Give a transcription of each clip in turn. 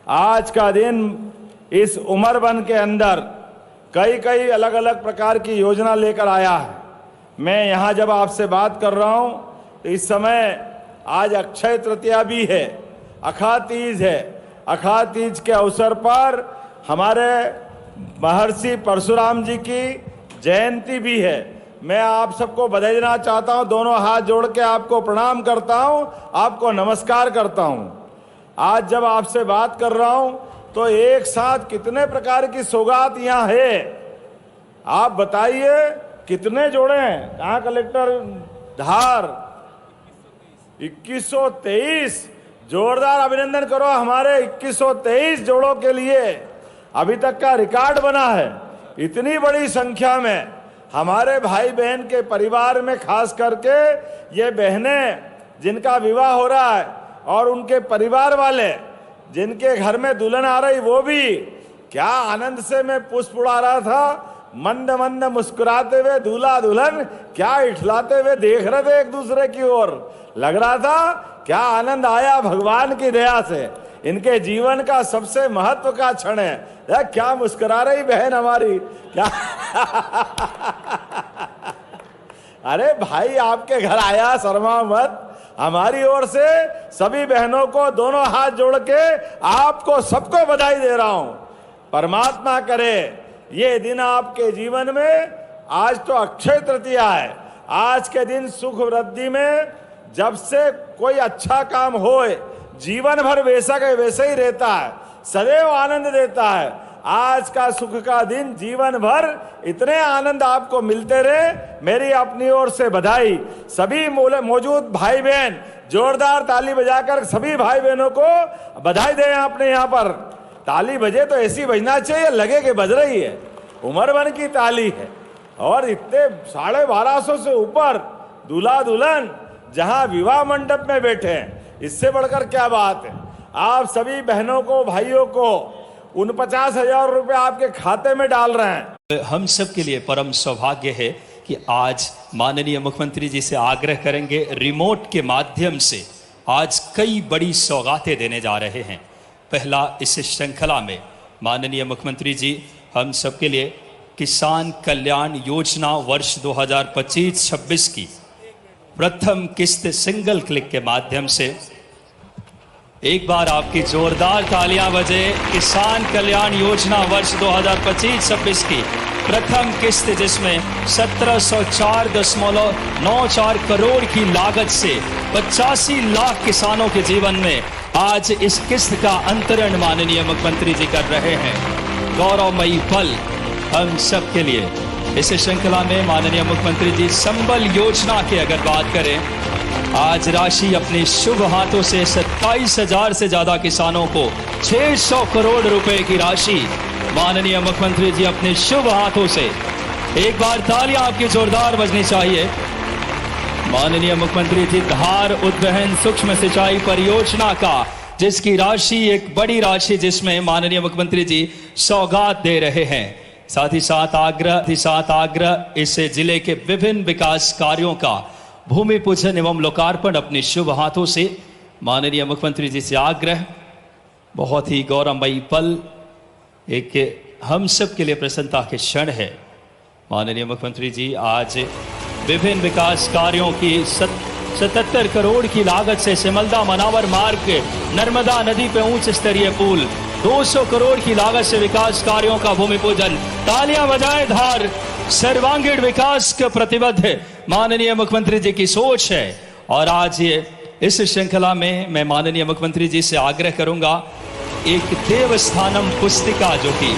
आज का दिन इस उमरबन के अंदर कई कई अलग अलग प्रकार की योजना लेकर आया है। मैं यहाँ जब आपसे बात कर रहा हूँ तो इस समय आज अक्षय तृतीया भी है, अखा तीज है। अखा तीज के अवसर पर हमारे महर्षि परशुराम जी की जयंती भी है। मैं आप सबको बधाई देना चाहता हूँ, दोनों हाथ जोड़ के आपको प्रणाम करता हूँ, आपको नमस्कार करता हूँ। आज जब आपसे बात कर रहा हूँ तो एक साथ कितने प्रकार की सौगात यहाँ है, आप बताइए कितने जोड़े हैं। कहाँ कलेक्टर? धार 2123। जोरदार अभिनंदन करो हमारे 2123 जोड़ों के लिए। अभी तक का रिकॉर्ड बना है। इतनी बड़ी संख्या में हमारे भाई बहन के परिवार में खास करके ये बहनें जिनका विवाह हो रहा है और उनके परिवार वाले जिनके घर में दुल्हन आ रही, वो भी क्या आनंद से मैं पुष्प उड़ा रहा था। मंद मंद मुस्कुराते हुए दूल्हा दुल्हन क्या इठलाते हुए देख रहे थे एक दूसरे की ओर। लग रहा था क्या आनंद आया भगवान की दया से। इनके जीवन का सबसे महत्व का क्षण है। क्या मुस्कुरा रही बहन हमारी, क्या अरे भाई आपके घर आया, शर्मा मत। हमारी ओर से सभी बहनों को दोनों हाथ जोड़ के आपको सबको बधाई दे रहा हूं। परमात्मा करे ये दिन आपके जीवन में, आज तो अक्षय तृतीया है, आज के दिन सुख वृद्धि में जब से कोई अच्छा काम होए जीवन भर वैसा का वैसे ही रहता है, सदैव आनंद देता है। आज का सुख का दिन जीवन भर इतने आनंद आपको मिलते रहे, मेरी अपनी ओर से बधाई। सभी मौजूद भाई बहन जोरदार ताली बजाकर सभी भाई बहनों को बधाई दें। आपने यहाँ पर ताली बजे तो ऐसी बजना चाहिए लगे कि बज रही है। उमरबन की ताली है और इतने 1250 से ऊपर दूल्हा दुल्हन जहां विवाह मंडप में बैठे हैं, इससे बढ़कर क्या बात है। आप सभी बहनों को भाइयों को 49,000 रुपए आपके खाते में डाल रहे हैं। हम सब के लिए परम सौभाग्य है कि आज माननीय मुख्यमंत्री जी से आग्रह करेंगे, रिमोट के माध्यम से आज कई बड़ी सौगातें देने जा रहे हैं। पहला, इस श्रृंखला में माननीय मुख्यमंत्री जी हम सब के लिए किसान कल्याण योजना वर्ष 2025-26 की प्रथम किस्त सिंगल क्लिक के माध्यम से, एक बार आपकी जोरदार तालियां बजे, किसान कल्याण योजना वर्ष 2025-26 की प्रथम किस्त जिसमें 1704.94 करोड़ की लागत से 85 लाख किसानों के जीवन में आज इस किस्त का अंतरण माननीय मुख्यमंत्री जी कर रहे हैं। गौरवमयी पल हम सब के लिए। इस श्रृंखला में माननीय मुख्यमंत्री जी संबल योजना की अगर बात करें, आज राशि अपने शुभ हाथों से 27,000 से ज्यादा किसानों को 600 करोड़ रुपए की राशि माननीय मुख्यमंत्री जी अपने शुभ हाथों से, एक बार तालियां आपकी जोरदार बजनी चाहिए। माननीय मुख्यमंत्री जी धार उद्वहन सूक्ष्म सिंचाई परियोजना का, जिसकी राशि एक बड़ी राशि जिसमें माननीय मुख्यमंत्री जी सौगात दे रहे हैं। साथ ही साथ आग्रह इस जिले के विभिन्न विकास कार्यों का भूमि पूजन एवं लोकार्पण अपने शुभ हाथों से माननीय मुख्यमंत्री जी से आग्रह। बहुत ही गौरवमयी पल, एक हम सब के लिए प्रसन्नता के क्षण है। माननीय मुख्यमंत्री जी आज विभिन्न विकास कार्यों की 77 करोड़ की लागत से सिमल्दा मनावर मार्ग, नर्मदा नदी पे उच्च स्तरीय पुल, 200 करोड़ की लागत से विकास कार्यों का भूमि पूजन। तालियां बजाएं धार, सर्वांगीण विकास के प्रतिबद्ध माननीय मुख्यमंत्री जी की सोच है। और आज ये इस श्रृंखला में मैं माननीय मुख्यमंत्री जी से आग्रह करूंगा, एक देवस्थानम पुस्तिका जो कि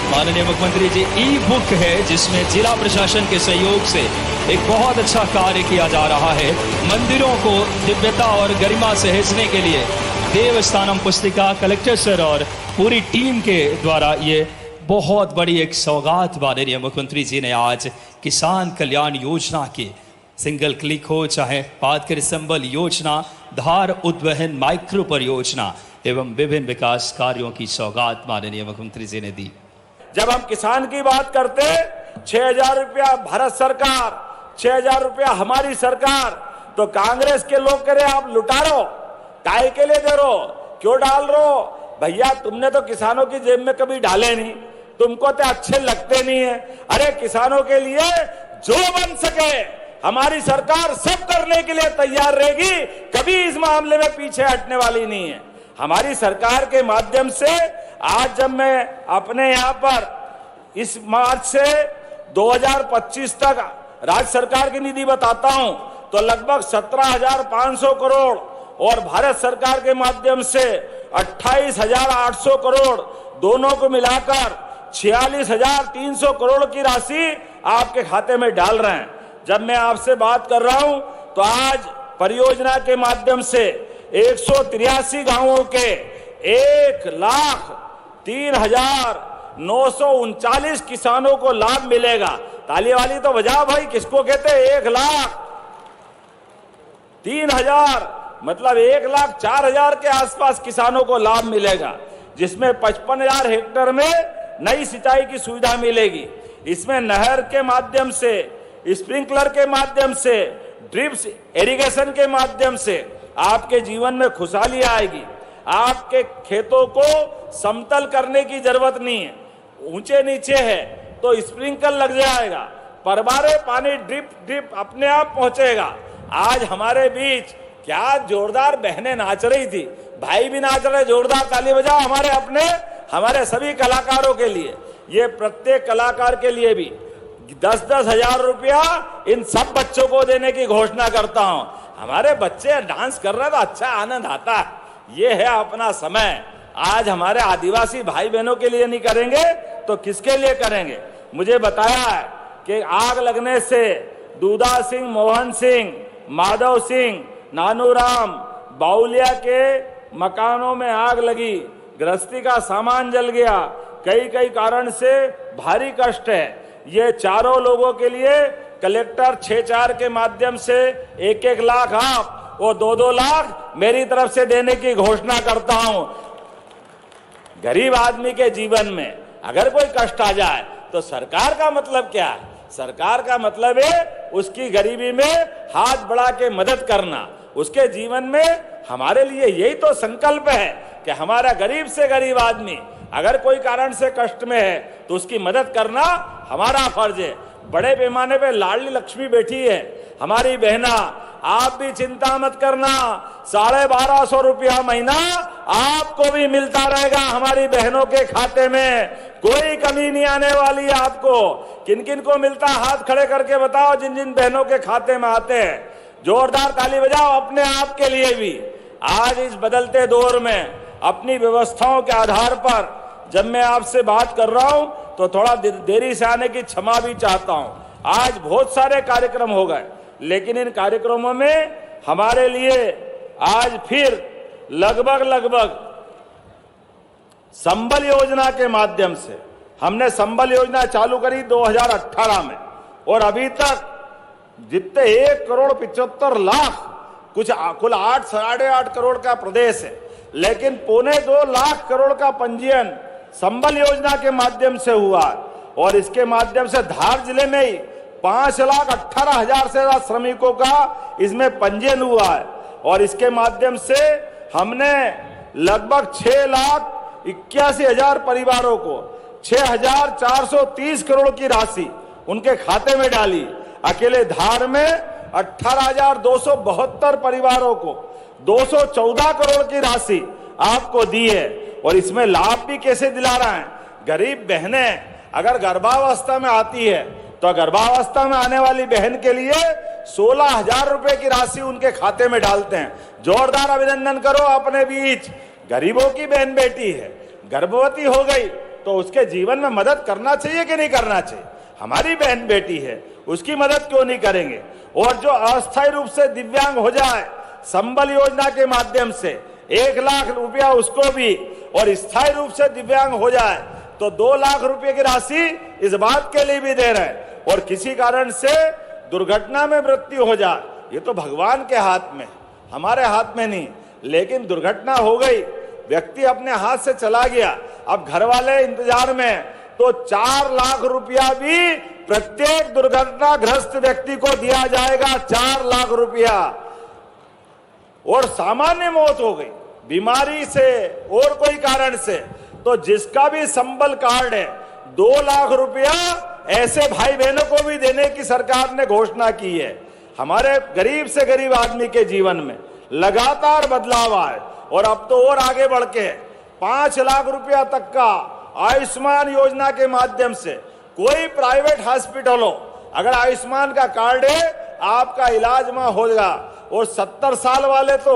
माननीय मुख्यमंत्री जी ई बुक है, जिसमें जिला प्रशासन के सहयोग से एक बहुत अच्छा कार्य किया जा रहा है। मंदिरों को दिव्यता और गरिमा सहेजने के लिए देवस्थानम पुस्तिका कलेक्टर सर और पूरी टीम के द्वारा ये बहुत बड़ी एक सौगात माननीय मुख्यमंत्री जी ने आज किसान कल्याण योजना की सिंगल क्लिक हो, चाहे बात करें संबल योजना, धार उद्वहन माइक्रो परियोजना एवं विभिन्न विकास कार्यों की सौगात माननीय मुख्यमंत्री जी ने दी। जब हम किसान की बात करते 6,000 रुपया भारत सरकार, 6,000 रुपया हमारी सरकार, तो कांग्रेस के लोग कह रहे आप लुटा रहो, काय के लिए दे रहो, क्यों डाल रहो, भैया तुमने तो किसानों की जेब में कभी डाले नहीं, तुमको तो अच्छे लगते नहीं है। अरे किसानों के लिए जो बन सके हमारी सरकार सब करने के लिए तैयार रहेगी, कभी इस मामले में पीछे हटने वाली नहीं है। हमारी सरकार के माध्यम से आज जब मैं अपने यहाँ पर इस मार्च से 2025 तक राज्य सरकार की निधि बताता हूं तो लगभग 17,500 करोड़ और भारत सरकार के माध्यम से 28,800 करोड़ दोनों को मिलाकर 46,300 करोड़ की राशि आपके खाते में डाल रहे हैं। जब मैं आपसे बात कर रहा हूं तो आज परियोजना के माध्यम से 183 गांवों के 1,03,939 किसानों को लाभ मिलेगा। ताली वाली तो बजा भाई, किसको कहते हैं 1,03,000 मतलब 1,04,000 के आसपास किसानों को लाभ मिलेगा, जिसमें 55,000 हेक्टेयर में नई सिंचाई की सुविधा मिलेगी। इसमें नहर के माध्यम से, स्प्रिंकलर के माध्यम से, ड्रिप्स इरिगेशन के माध्यम से आपके जीवन में खुशहाली आएगी। आपके खेतों को समतल करने की जरूरत नहीं है, ऊंचे नीचे है तो स्प्रिंकल लग जाएगा, परबारे पानी ड्रिप अपने आप पहुंचेगा। आज हमारे बीच क्या जोरदार बहनें नाच रही थी, भाई भी नाच रहे, जोरदार ताली बजाओ हमारे सभी कलाकारों के लिए। ये प्रत्येक कलाकार के लिए भी 10-10 हजार रुपया इन सब बच्चों को देने की घोषणा करता हूं। हमारे बच्चे डांस कर रहे तो अच्छा आनंद आता है। ये है अपना समय। आज हमारे आदिवासी भाई बहनों के लिए नहीं करेंगे तो किसके लिए करेंगे। मुझे बताया है कि आग लगने से दूधा सिंह, मोहन सिंह, माधव सिंह, नानूराम, बाउलिया के मकानों में आग लगी, गृहस्थी का सामान जल गया, कई कारण से भारी कष्ट है। ये चारों लोगों के लिए कलेक्टर 6-4 के माध्यम से 1-1 लाख आप और 2-2 लाख मेरी तरफ से देने की घोषणा करता हूं। गरीब आदमी के जीवन में अगर कोई कष्ट आ जाए तो सरकार का मतलब क्या है? सरकार का मतलब है उसकी गरीबी में हाथ बढ़ा के मदद करना। उसके जीवन में हमारे लिए यही तो संकल्प है कि हमारा गरीब से गरीब आदमी अगर कोई कारण से कष्ट में है तो उसकी मदद करना हमारा फर्ज है। बड़े पैमाने पे लाडली लक्ष्मी बैठी है हमारी बहना, आप भी चिंता मत करना, 1250 रुपया महीना आपको भी मिलता रहेगा हमारी बहनों के खाते में, कोई कमी नहीं आने वाली है आपको। किन किन को मिलता, हाथ खड़े करके बताओ जिन जिन बहनों के खाते में आते हैं। जोरदार ताली बजाओ अपने आप के लिए भी। आज इस बदलते दौर में अपनी व्यवस्थाओं के आधार पर जब मैं आपसे बात कर रहा हूं तो थोड़ा देरी से आने की क्षमा भी चाहता हूं। आज बहुत सारे कार्यक्रम हो गए, लेकिन इन कार्यक्रमों में हमारे लिए आज फिर लगभग संबल योजना के माध्यम से हमने संबल योजना चालू करी 2018 में और अभी तक जितने 1,75,00,000 कुछ कुल 8-8.5 करोड़ का प्रदेश है, लेकिन 2.25 लाख करोड़ का पंजीयन संबल योजना के माध्यम से हुआ और इसके माध्यम से धार जिले में ही 5,18,000 से ज्यादा श्रमिकों का इसमें पंजीयन हुआ है और इसके माध्यम से हमने लगभग 6,81,000 परिवारों को 6,430 करोड़ की राशि उनके खाते में डाली। अकेले धार में 18,272 परिवारों को 214 करोड़ की राशि आपको दी है और इसमें लाभ भी कैसे दिला रहा है। गरीब बहनें अगर गर्भावस्था में आती है तो गर्भावस्था में आने वाली बहन के लिए 16,000 रुपए की राशि उनके खाते में डालते हैं। जोरदार अभिनंदन करो अपने बीच। गरीबों की बहन बेटी है, गर्भवती हो गई तो उसके जीवन में मदद करना चाहिए कि नहीं करना चाहिए। हमारी बहन बेटी है, उसकी मदद क्यों नहीं करेंगे। और जो अस्थायी रूप से दिव्यांग हो जाए संबल योजना के माध्यम से 1 लाख रुपया उसको भी, और स्थायी रूप से दिव्यांग हो जाए तो 2 लाख रुपए की राशि इस बात के लिए भी दे रहे हैं। और किसी कारण से दुर्घटना में मृत्यु हो जाए, ये तो भगवान के हाथ में, हमारे हाथ में नहीं। लेकिन दुर्घटना हो गई, व्यक्ति अपने हाथ से चला गया, अब घर वाले इंतजार में, तो 4 लाख रुपया भी प्रत्येक दुर्घटनाग्रस्त व्यक्ति को दिया जाएगा। 4 लाख रुपया। और सामान्य मौत हो गई, बीमारी से और कोई कारण से, तो जिसका भी संबल कार्ड है 2 लाख रुपया ऐसे भाई बहनों को भी देने की सरकार ने घोषणा की है। हमारे गरीब से गरीब आदमी के जीवन में लगातार बदलाव आए और अब तो और आगे बढ़ के 5 लाख रुपया तक का आयुष्मान योजना के माध्यम से कोई प्राइवेट हॉस्पिटल हो, अगर आयुष्मान का कार्ड है आपका इलाज में होगा। और 70 साल वाले तो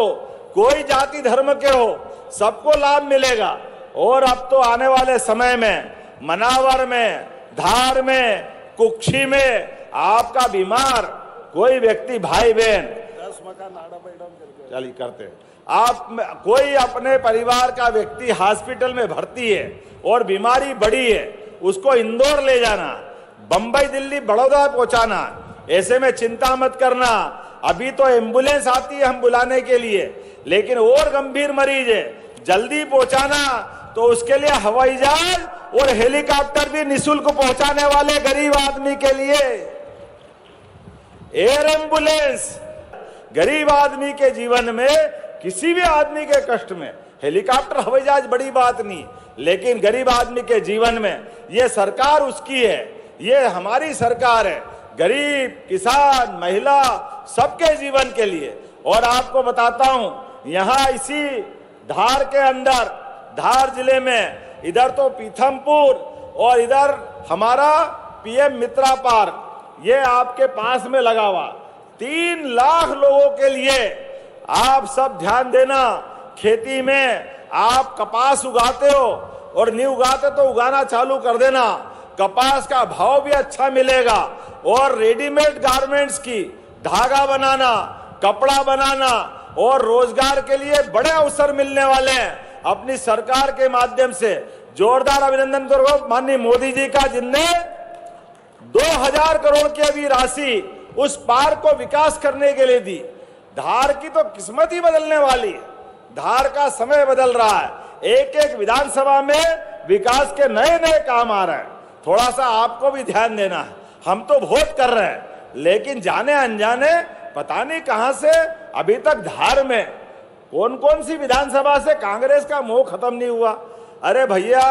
कोई जाति धर्म के हो सबको लाभ मिलेगा। और अब तो आने वाले समय में मनावर में, धार में, कुक्षी में आपका बीमार कोई व्यक्ति भाई बहन 10 मकान चली करते आप कोई अपने परिवार का व्यक्ति हॉस्पिटल में भर्ती है और बीमारी बड़ी है, उसको इंदौर ले जाना, बंबई, दिल्ली, बड़ौदा पहुंचाना, ऐसे में चिंता मत करना। अभी तो एम्बुलेंस आती है हम बुलाने के लिए, लेकिन और गंभीर मरीज है जल्दी पहुंचाना तो उसके लिए हवाई जहाज और हेलीकॉप्टर भी निःशुल्क पहुंचाने वाले गरीब आदमी के लिए एयर एम्बुलेंस। गरीब आदमी के जीवन में, किसी भी आदमी के कष्ट में हेलीकॉप्टर, हवाई जहाज बड़ी बात नहीं, लेकिन गरीब आदमी के जीवन में ये सरकार उसकी है, ये हमारी सरकार है, गरीब, किसान, महिला सबके जीवन के लिए। और आपको बताता हूं, यहां इसी धार के अंदर, धार जिले में इधर तो पीथमपुर और इधर हमारा पीएम मित्रा पार्क, ये आपके पास में लगा हुआ 3 लाख लोगों के लिए। आप सब ध्यान देना, खेती में आप कपास उगाते हो और नहीं उगाते तो उगाना चालू कर देना, कपास का भाव भी अच्छा मिलेगा। और रेडीमेड गारमेंट्स की, धागा बनाना, कपड़ा बनाना और रोजगार के लिए बड़े अवसर मिलने वाले हैं अपनी सरकार के माध्यम से। जोरदार अभिनंदन करो माननीय मोदी जी का, जिनने 2000 करोड़ की अभी राशि उस पार्क को विकास करने के लिए दी। धार की तो किस्मत ही बदलने वाली है, धार का समय बदल रहा है, एक एक विधानसभा में विकास के नए नए काम आ रहे हैं। थोड़ा सा आपको भी ध्यान देना है, हम तो बहुत कर रहे हैं, लेकिन जाने अनजाने पता नहीं कहां से अभी तक धार में कौन कौन सी विधानसभा से कांग्रेस का मोह खत्म नहीं हुआ। अरे भैया,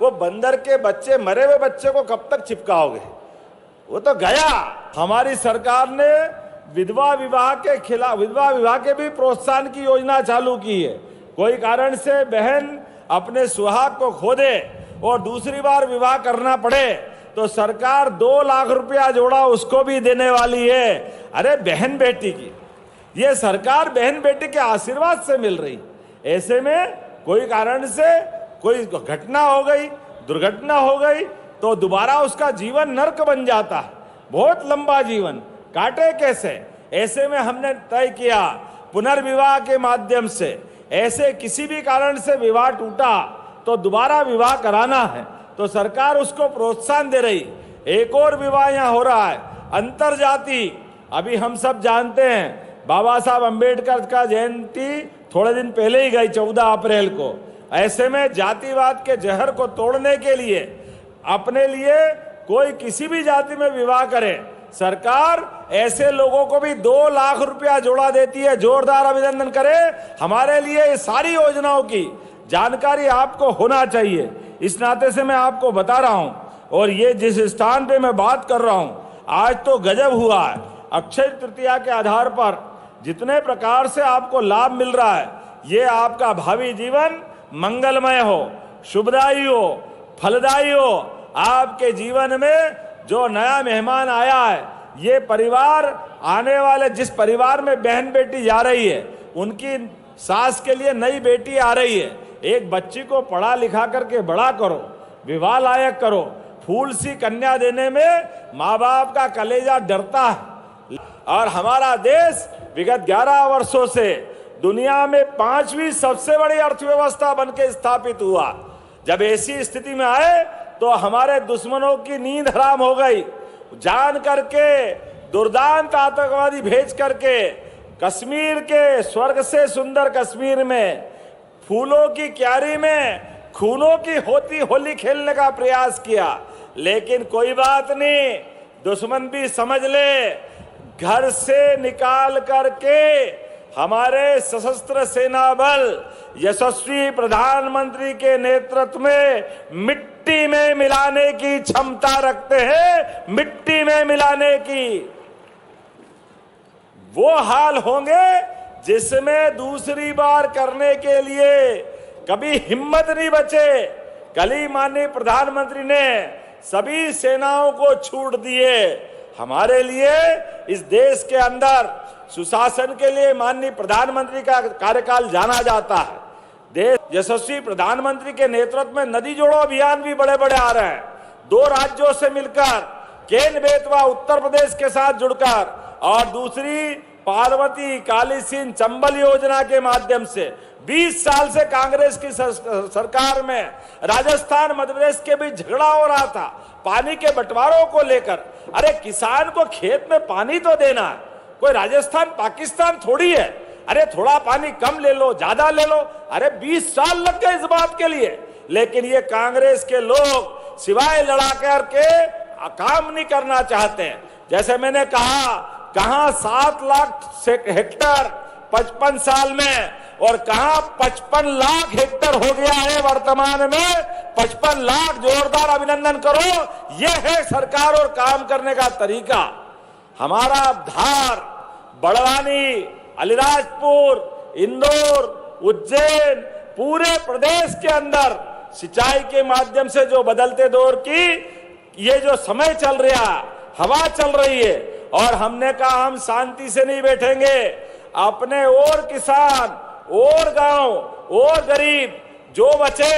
वो बंदर के बच्चे, मरे हुए बच्चे को कब तक चिपकाओगे, वो तो गया। हमारी सरकार ने विधवा विवाह के खिलाफ, विधवा विवाह के भी प्रोत्साहन की योजना चालू की है। कोई कारण से बहन अपने सुहाग को खो दे और दूसरी बार विवाह करना पड़े तो सरकार 2 लाख रुपया जोड़ा उसको भी देने वाली है। अरे बहन बेटी की, ये सरकार बहन बेटी के आशीर्वाद से मिल रही। ऐसे में कोई कारण से कोई घटना हो गई, दुर्घटना हो गई तो दोबारा उसका जीवन नर्क बन जाता है, बहुत लंबा जीवन काटे कैसे। ऐसे में हमने तय किया पुनर्विवाह के माध्यम से, ऐसे किसी भी कारण से विवाह टूटा तो दोबारा विवाह कराना है तो सरकार उसको प्रोत्साहन दे रही। एक और विवाह यहाँ हो रहा है अंतरजाति। अभी हम सब जानते हैं बाबा साहब अंबेडकर का जयंती थोड़े दिन पहले ही गई 14 अप्रैल को। ऐसे में जातिवाद के जहर को तोड़ने के लिए, अपने लिए कोई किसी भी जाति में विवाह करे, सरकार ऐसे लोगों को भी 2 लाख रुपया जोड़ा देती है। जोरदार अभिनंदन करें। हमारे लिए ये सारी योजनाओं की जानकारी आपको होना चाहिए, इस नाते से मैं आपको बता रहा हूं। और ये जिस स्थान पे मैं बात कर रहा हूं, आज तो गजब हुआ है। अक्षय तृतीया के आधार पर जितने प्रकार से आपको लाभ मिल रहा है, ये आपका भावी जीवन मंगलमय हो, शुभदायी हो, फलदायी हो। आपके जीवन में जो नया मेहमान आया है, ये परिवार आने वाले, जिस परिवार में बहन बेटी जा रही है, उनकी सास के लिए नई बेटी आ रही है। एक बच्ची को पढ़ा लिखा करके बड़ा करो, विवाह लायक करो। फूल सी कन्या देने में माँ बाप का कलेजा डरता है। और हमारा देश विगत 11 वर्षों से दुनिया में 5वीं सबसे बड़ी अर्थव्यवस्था बनकर स्थापित हुआ। जब ऐसी स्थिति में आए तो हमारे दुश्मनों की नींद हराम हो गई। जान करके दुर्दांत आतंकवादी भेज करके कश्मीर के स्वर्ग से सुंदर कश्मीर में, फूलों की क्यारी में खूनों की होती होली खेलने का प्रयास किया। लेकिन कोई बात नहीं, दुश्मन भी समझ ले, घर से निकाल करके हमारे सशस्त्र सेना बल यशस्वी प्रधानमंत्री के नेतृत्व में मिट्टी में मिलाने की क्षमता रखते हैं। मिट्टी में मिलाने की वो हाल होंगे जिसमें दूसरी बार करने के लिए कभी हिम्मत नहीं बचे। कल ही माननीय प्रधानमंत्री ने सभी सेनाओं को छूट दिए। हमारे लिए इस देश के अंदर सुशासन के लिए माननीय प्रधानमंत्री का कार्यकाल जाना जाता है। देश यशस्वी प्रधानमंत्री के नेतृत्व में नदी जोड़ो अभियान भी बड़े बड़े आ रहे हैं। 2 राज्यों से मिलकर, केन बेतवा उत्तर प्रदेश के साथ जुड़कर, और दूसरी पार्वती काली सिंध चंबल योजना के माध्यम से 20 साल से कांग्रेस की सरकार में राजस्थान मध्य प्रदेश के बीच झगड़ा हो रहा था पानी के बंटवारों को लेकर। अरे किसान को खेत में पानी तो देना है, कोई राजस्थान पाकिस्तान थोड़ी है। अरे थोड़ा पानी कम ले लो, ज्यादा ले लो। अरे 20 साल लग गए इस बात के लिए, लेकिन ये कांग्रेस के लोग सिवाय लड़ा करके काम नहीं करना चाहते हैं। जैसे मैंने कहा, कहां 7 लाख हेक्टेयर 55 साल में, और कहां 55 लाख हेक्टेयर हो गया है वर्तमान में। 55 लाख, जोरदार अभिनंदन करो। यह है सरकार और काम करने का तरीका। हमारा धार, बड़वानी, अलीराजपुर, इंदौर, उज्जैन, पूरे प्रदेश के अंदर सिंचाई के माध्यम से जो बदलते दौर की ये जो समय चल रहा, हवा चल रही है, और हमने कहा हम शांति से नहीं बैठेंगे। अपने और किसान और गांव और गरीब जो बचे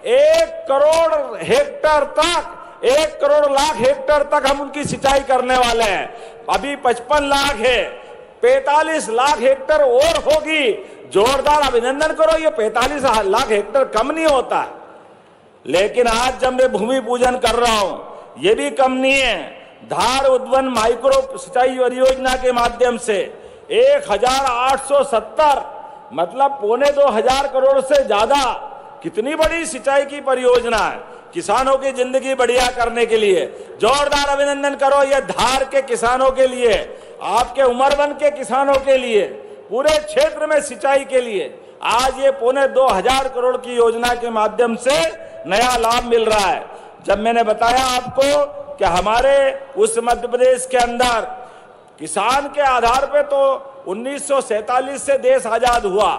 1 करोड़ हेक्टेयर तक, 1 करोड़ लाख हेक्टेयर तक हम उनकी सिंचाई करने वाले हैं। अभी 55 लाख है, 45 लाख हेक्टेयर और होगी। जोरदार अभिनंदन करो। ये 45 लाख हेक्टेयर कम नहीं होता है, लेकिन आज जब मैं भूमि पूजन कर रहा हूं, ये भी कम नहीं है। धार उद्वन माइक्रो सिंचाई परियोजना के माध्यम से 1870, मतलब 2500 करोड़ से ज्यादा, कितनी बड़ी सिंचाई की परियोजना है किसानों की जिंदगी बढ़िया करने के लिए। जोरदार अभिनंदन करो ये धार के किसानों के लिए, आपके उमरवन के किसानों के लिए, पूरे क्षेत्र में सिंचाई के लिए। आज ये 2500 करोड़ की योजना के माध्यम से नया लाभ मिल रहा है। जब मैंने बताया आपको कि हमारे उस मध्य प्रदेश के अंदर किसान के आधार पे तो 1947 से देश आजाद हुआ,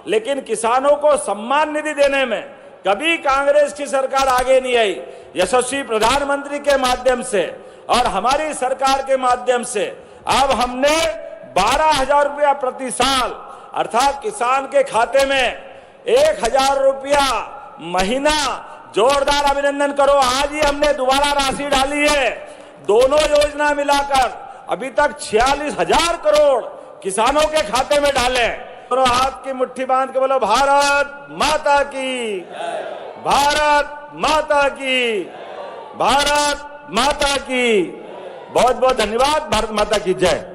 लेकिन किसानों को सम्मान निधि देने में कभी कांग्रेस की सरकार आगे नहीं आई। यशस्वी प्रधानमंत्री के माध्यम से और हमारी सरकार के माध्यम से अब हमने 12,000 रुपया प्रति साल, अर्थात किसान के खाते में 1,000 रुपया महीना। जोरदार अभिनंदन करो। आज ही हमने दोबारा राशि डाली है। दोनों योजना मिलाकर अभी तक 46,000 करोड़ किसानों के खाते में डाले। दोनों हाथ की मुट्ठी बांध के बोलो भारत माता की, भारत माता की, भारत माता की। बहुत बहुत धन्यवाद। भारत माता की जय।